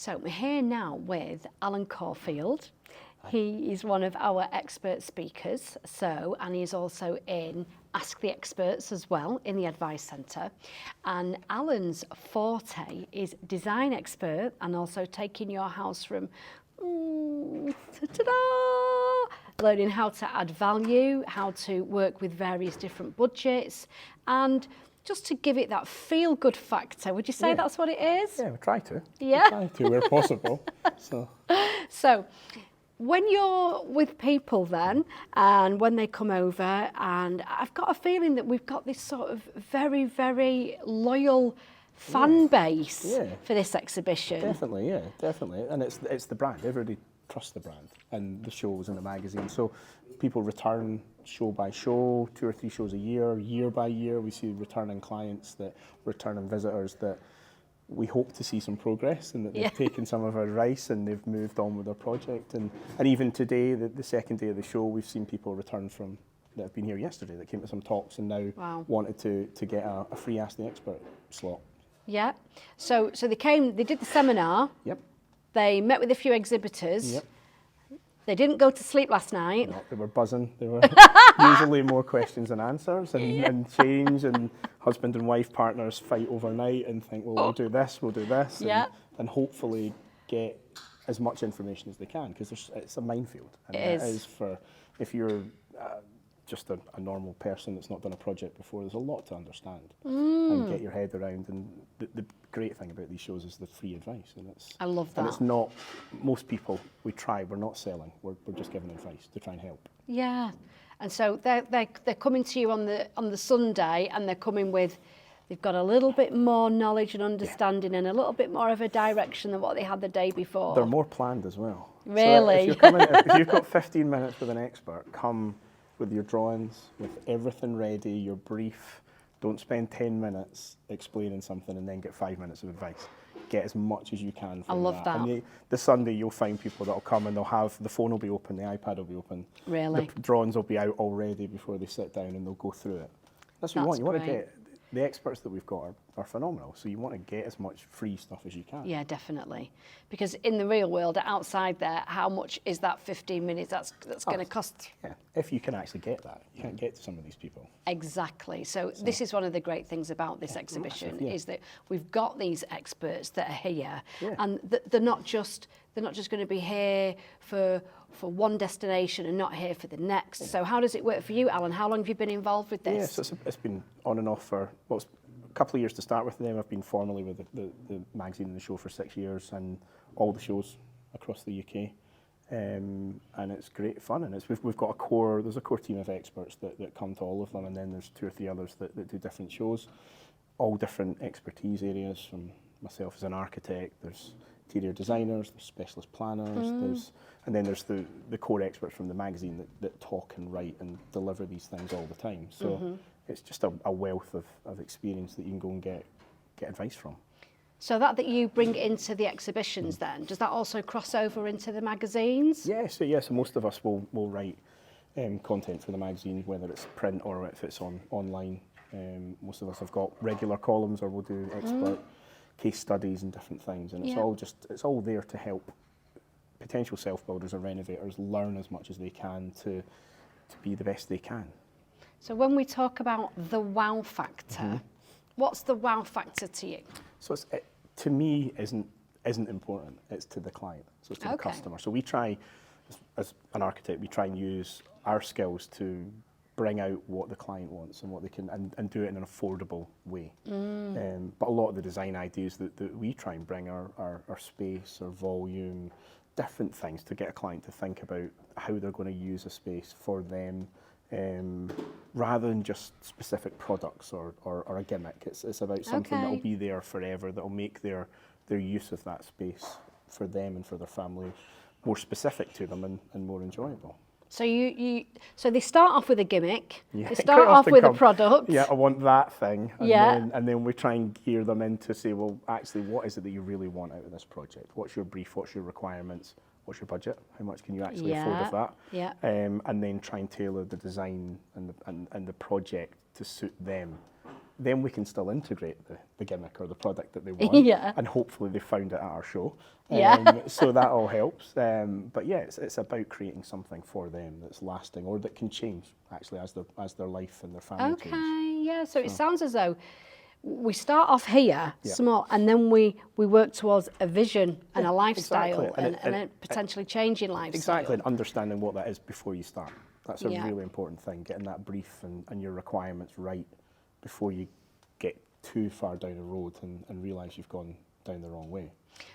So we're here now with Allan Corfield. He is one of our expert speakers, and he's also in Ask the Experts as well in the Advice Centre. And Alan's forte is design expert and also taking your house from learning how to add value, how to work with various different budgets, and just to give it that feel-good factor. Would you say that's what it is? Yeah, we try to. Yeah. We try to where possible. So when you're with people then, and when they come over, and I've got a feeling that we've got this sort of very, very loyal fan base for this exhibition. Definitely. And it's the brand. Everybody trusts the brand and the shows and the magazine. So people return show by show, 2 or 3 shows a year by year. We see returning clients, returning visitors that we hope to see some progress and that they've taken some of our advice and they've moved on with their project. And even today, the second day of the show, we've seen people return that have been here yesterday, that came to some talks and now wanted to get a free Ask the Expert slot. Yeah. So they did the seminar. Yep. They met with a few exhibitors. Yep. They didn't go to sleep last night. No, they were buzzing. They were usually more questions than answers and change, and husband and wife partners fight overnight and think, well, we'll do this, and hopefully get as much information as they can, because it's a minefield. And it is for, if you're just a normal person that's not done a project before, there's a lot to understand and get your head around. And the great thing about these shows is the free advice, and I love that. And it's not, most people, we're not selling, we're just giving advice to try and help. Yeah, and so they're coming to you on the Sunday, and they're coming with, they've got a little bit more knowledge and understanding and a little bit more of a direction than what they had the day before. They're more planned as well. Really? So if you've got 15 minutes with an expert, come with your drawings, with everything ready, your brief. Don't spend 10 minutes explaining something and then get 5 minutes of advice. Get as much as you can from I love that. And the Sunday you'll find people that'll come and they'll have, the phone will be open, the iPad will be open. Really? The drawings will be out already before they sit down and they'll go through it. That's what you want. You want to get, the experts that we've got are phenomenal, so you want to get as much free stuff as you can. Yeah, definitely. Because in the real world, outside there, how much is that 15 minutes that's going to cost? Yeah, if you can actually get that. You can't get to some of these people. Exactly. So this is one of the great things about this exhibition, is that we've got these experts that are here, and they're not just going to be here for one destination and not here for the next. So how does it work for you, Alan? How long have you been involved with this? Yes, it's been on and off for, well, it's a couple of years to start with them. I've been formally with the magazine and the show for 6 years, and all the shows across the UK. And it's great fun, and we've got there's a core team of experts that come to all of them, and then there's 2 or 3 others that do different shows, all different expertise areas. From myself as an architect, there's interior designers, there's specialist planners, and then there's the core experts from the magazine that talk and write and deliver these things all the time. So it's just a wealth of experience that you can go and get advice from. So that you bring into the exhibitions then, does that also cross over into the magazines? Yes, so most of us will write content for the magazine, whether it's print or if it's online. Most of us have got regular columns, or we'll do expert case studies and different things, and it's all there to help potential self-builders or renovators learn as much as they can to be the best they can. So when we talk about the wow factor, what's the wow factor to you? So it, to me, isn't important. It's to the client, so it's to the customer. So we try, as an architect, we try and use our skills to bring out what the client wants and what they can, and do it in an affordable way. But a lot of the design ideas that we try and bring are space or volume, different things to get a client to think about how they're going to use a space for them, rather than just specific products or a gimmick. It's about something that will be there forever, that will make their use of that space for them and for their family more specific to them and more enjoyable. So so they start off with a gimmick. They start off with a product. Yeah, I want that thing. And then we try and gear them in to say, well, actually, what is it that you really want out of this project? What's your brief? What's your requirements? What's your budget? How much can you actually afford of that? Yeah. And then try and tailor the design and the project to suit them then we can still integrate the gimmick or the product that they want. Yeah. And hopefully they found it at our show. Yeah. So that all helps. But yeah, it's about creating something for them that's lasting or that can change actually as their life and their family change. Okay, yeah. So it sounds as though we start off here Yeah. small, and then we work towards a vision and a lifestyle, exactly. and a potentially changing lifestyle. Exactly, and understanding what that is before you start. That's a Yeah. really important thing, getting that brief and your requirements right before you get too far down a road and realise you've gone down the wrong way.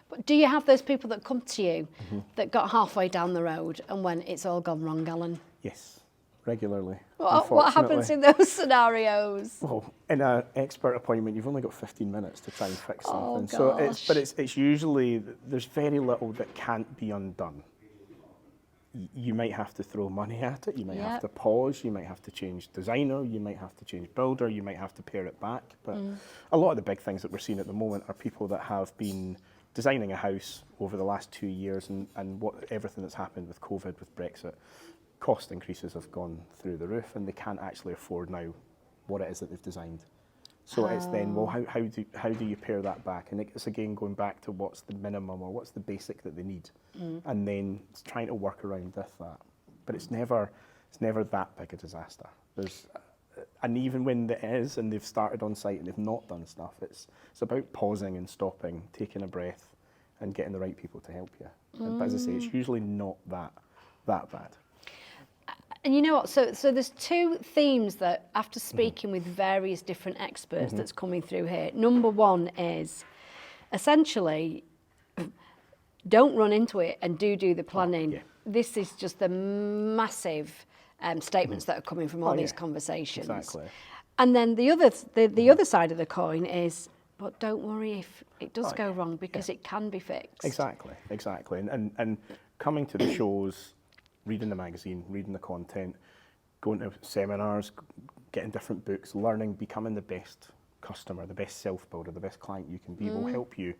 But do you have those people that come to you Mm-hmm. that got halfway down the road and when it's all gone wrong, Alan? Yes, regularly. What happens in those scenarios? Well, in an expert appointment, you've only got 15 minutes to try and fix Oh, something. So gosh. it's usually, there's very little that can't be undone. You might have to throw money at it, you might have Yep. to pause, you might have to change designer, you might have to change builder, you might have to pare it back. But a lot of the big things that we're seeing at the moment are people that have been designing a house over the last 2 years and everything that's happened with COVID, with Brexit. Cost increases have gone through the roof and they can't actually afford now what it is that they've designed. So it's then, well, how do you pare that back? And it's again going back to what's the minimum or what's the basic that they need, and then it's trying to work around with that. But it's never that big a disaster. And even when it is, and they've started on site and they've not done stuff, it's about pausing and stopping, taking a breath, and getting the right people to help you. But as I say, it's usually not that bad. And you know what? So there's two themes that, after speaking with various different experts, that's coming through here. Number one is essentially don't run into it and do the planning. Yeah. This is just the massive statements that are coming from all these yeah. conversations. Exactly. And then the other side of the coin is, but don't worry if it does go wrong, because it can be fixed. Exactly. And coming to the shows, reading the magazine, reading the content, going to seminars, getting different books, learning, becoming the best customer, the best self-builder, the best client you can be will help you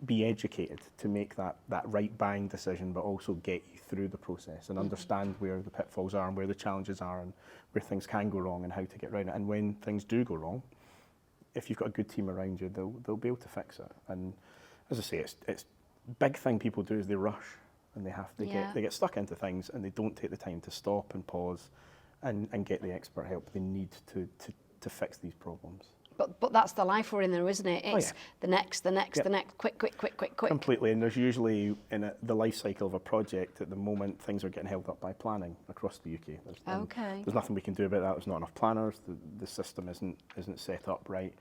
be educated to make that right buying decision, but also get you through the process and understand where the pitfalls are and where the challenges are and where things can go wrong and how to get around it. And when things do go wrong, if you've got a good team around you, they'll be able to fix it. And as I say, it's big thing people do is they rush. And they get stuck into things and they don't take the time to stop and pause and get the expert help they need to fix these problems. But that's the life we're in there, isn't it? It's the next, Yep. the next, quick. Completely, and there's usually in the life cycle of a project at the moment, things are getting held up by planning across the UK. There's nothing we can do about that. There's not enough planners. The system isn't set up right.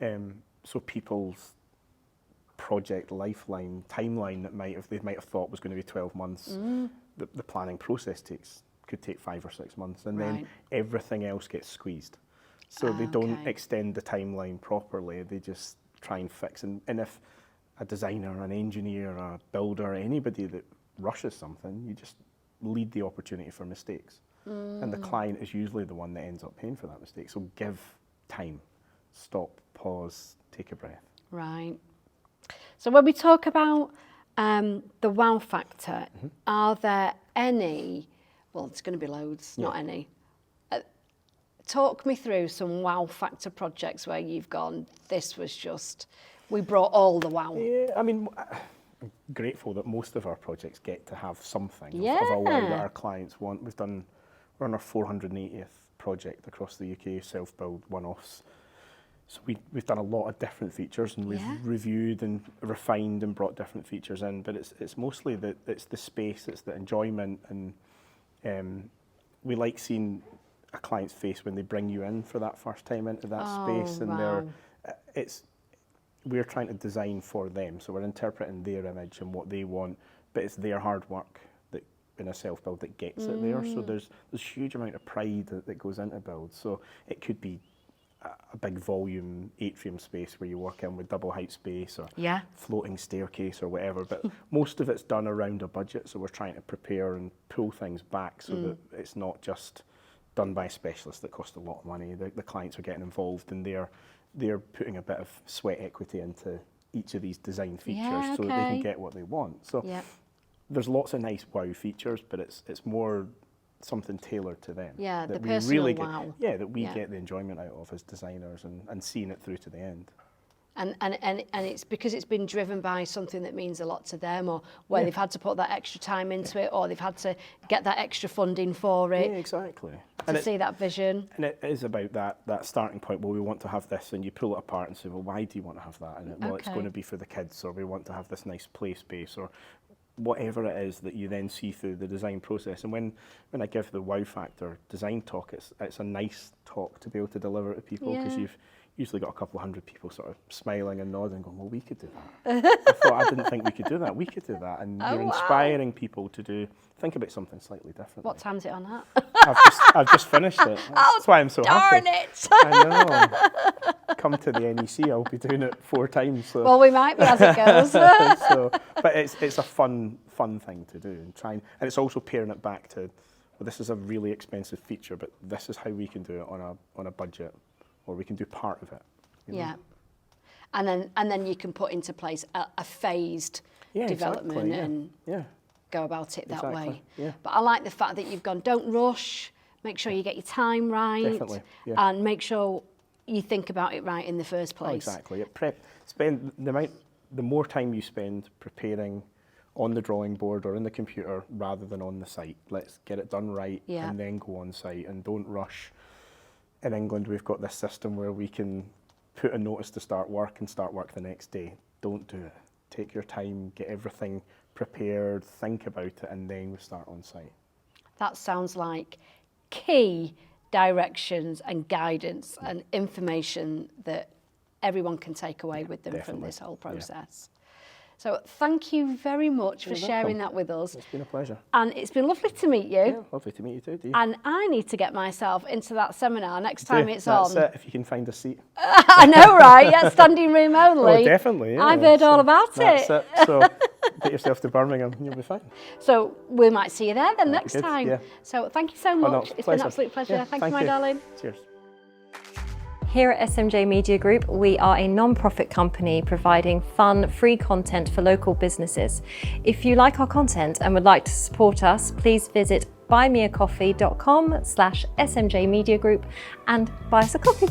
So people's project lifeline timeline they might have thought was going to be 12 months. The planning process could take 5 or 6 months, and then everything else gets squeezed. So they don't extend the timeline properly. They just try and fix. And if a designer, an engineer, a builder, anybody that rushes something, you just lead the opportunity for mistakes. And the client is usually the one that ends up paying for that mistake. So give time, stop, pause, take a breath. Right. So when we talk about the wow factor, are there any, well, it's going to be loads, not any. Talk me through some wow factor projects where you've gone, this was just, we brought all the wow. Yeah, I mean, I'm grateful that most of our projects get to have something of a wow that our clients want. We're on our 480th project across the UK, self-build one-offs. So we've done a lot of different features, and we've reviewed and refined and brought different features in. But it's mostly it's the space, it's the enjoyment, and we like seeing a client's face when they bring you in for that first time into that space, and we're trying to design for them. So we're interpreting their image and what they want, but it's their hard work that in a self-build that gets it there. So there's huge amount of pride that goes into build. So it could be a big volume atrium space where you work in with double height space or floating staircase or whatever, but most of it's done around a budget, so we're trying to prepare and pull things back so that it's not just done by specialists that cost a lot of money. The clients are getting involved and they're putting a bit of sweat equity into each of these design features so that they can get what they want. So there's lots of nice wow features, but it's more something tailored to them. Yeah, the that we personal really wow. get, that we Yeah. get the enjoyment out of as designers and seeing it through to the end. And it's because it's been driven by something that means a lot to them, or where they've had to put that extra time into it, or they've had to get that extra funding for it. Yeah, exactly. To see that vision. And it is about that starting point, well, we want to have this, and you pull it apart and say, well, why do you want to have that? And well, it's going to be for the kids, or we want to have this nice play space, or whatever it is that you then see through the design process. And when I give the wow factor design talk, it's a nice talk to be able to deliver to people, because you've usually got a couple of hundred people sort of smiling and nodding, going, well, we could do that. I thought, I didn't think we could do that. We could do that. And you're inspiring people to think about something slightly different. What time's it on at? I've just finished it. That's why I'm so happy. Darn it! I know. Come to the NEC, I'll be doing it 4 times. So. Well, we might be as it goes. But it's a fun thing to do, and it's also pairing it back to, well, this is a really expensive feature, but this is how we can do it on a budget, or we can do part of it. Yeah. And then you can put into place a phased development and go about it that way. Yeah. But I like the fact that you've gone, don't rush, make sure you get your time right. Definitely, yeah. And make sure you think about it right in the first place. Oh, exactly. Spend the more time you spend preparing on the drawing board or in the computer rather than on the site. Let's get it done right and then go on site, and don't rush. In England, we've got this system where we can put a notice to start work and start work the next day. Don't do it. Take your time, get everything prepared, think about it, and then we start on site. That sounds like key directions and guidance and information that everyone can take away with them from this whole process. So thank you very much for sharing that with us. It's been a pleasure. And it's been lovely to meet you. Yeah, lovely to meet you too, Dee. And I need to get myself into that seminar next time it's on. That's it, if you can find a seat. I know, right? Yeah, standing room only. Oh, definitely. Yeah. I've heard all about it. That's it. So get yourself to Birmingham and you'll be fine. So we might see you there then next good, time. yeah. So thank you so much. No, it's been an absolute pleasure. Yeah, thank you, my darling. Cheers. Here at SMJ Media Group, we are a non-profit company providing fun, free content for local businesses. If you like our content and would like to support us, please visit buymeacoffee.com/SMJ Media Group and buy us a coffee.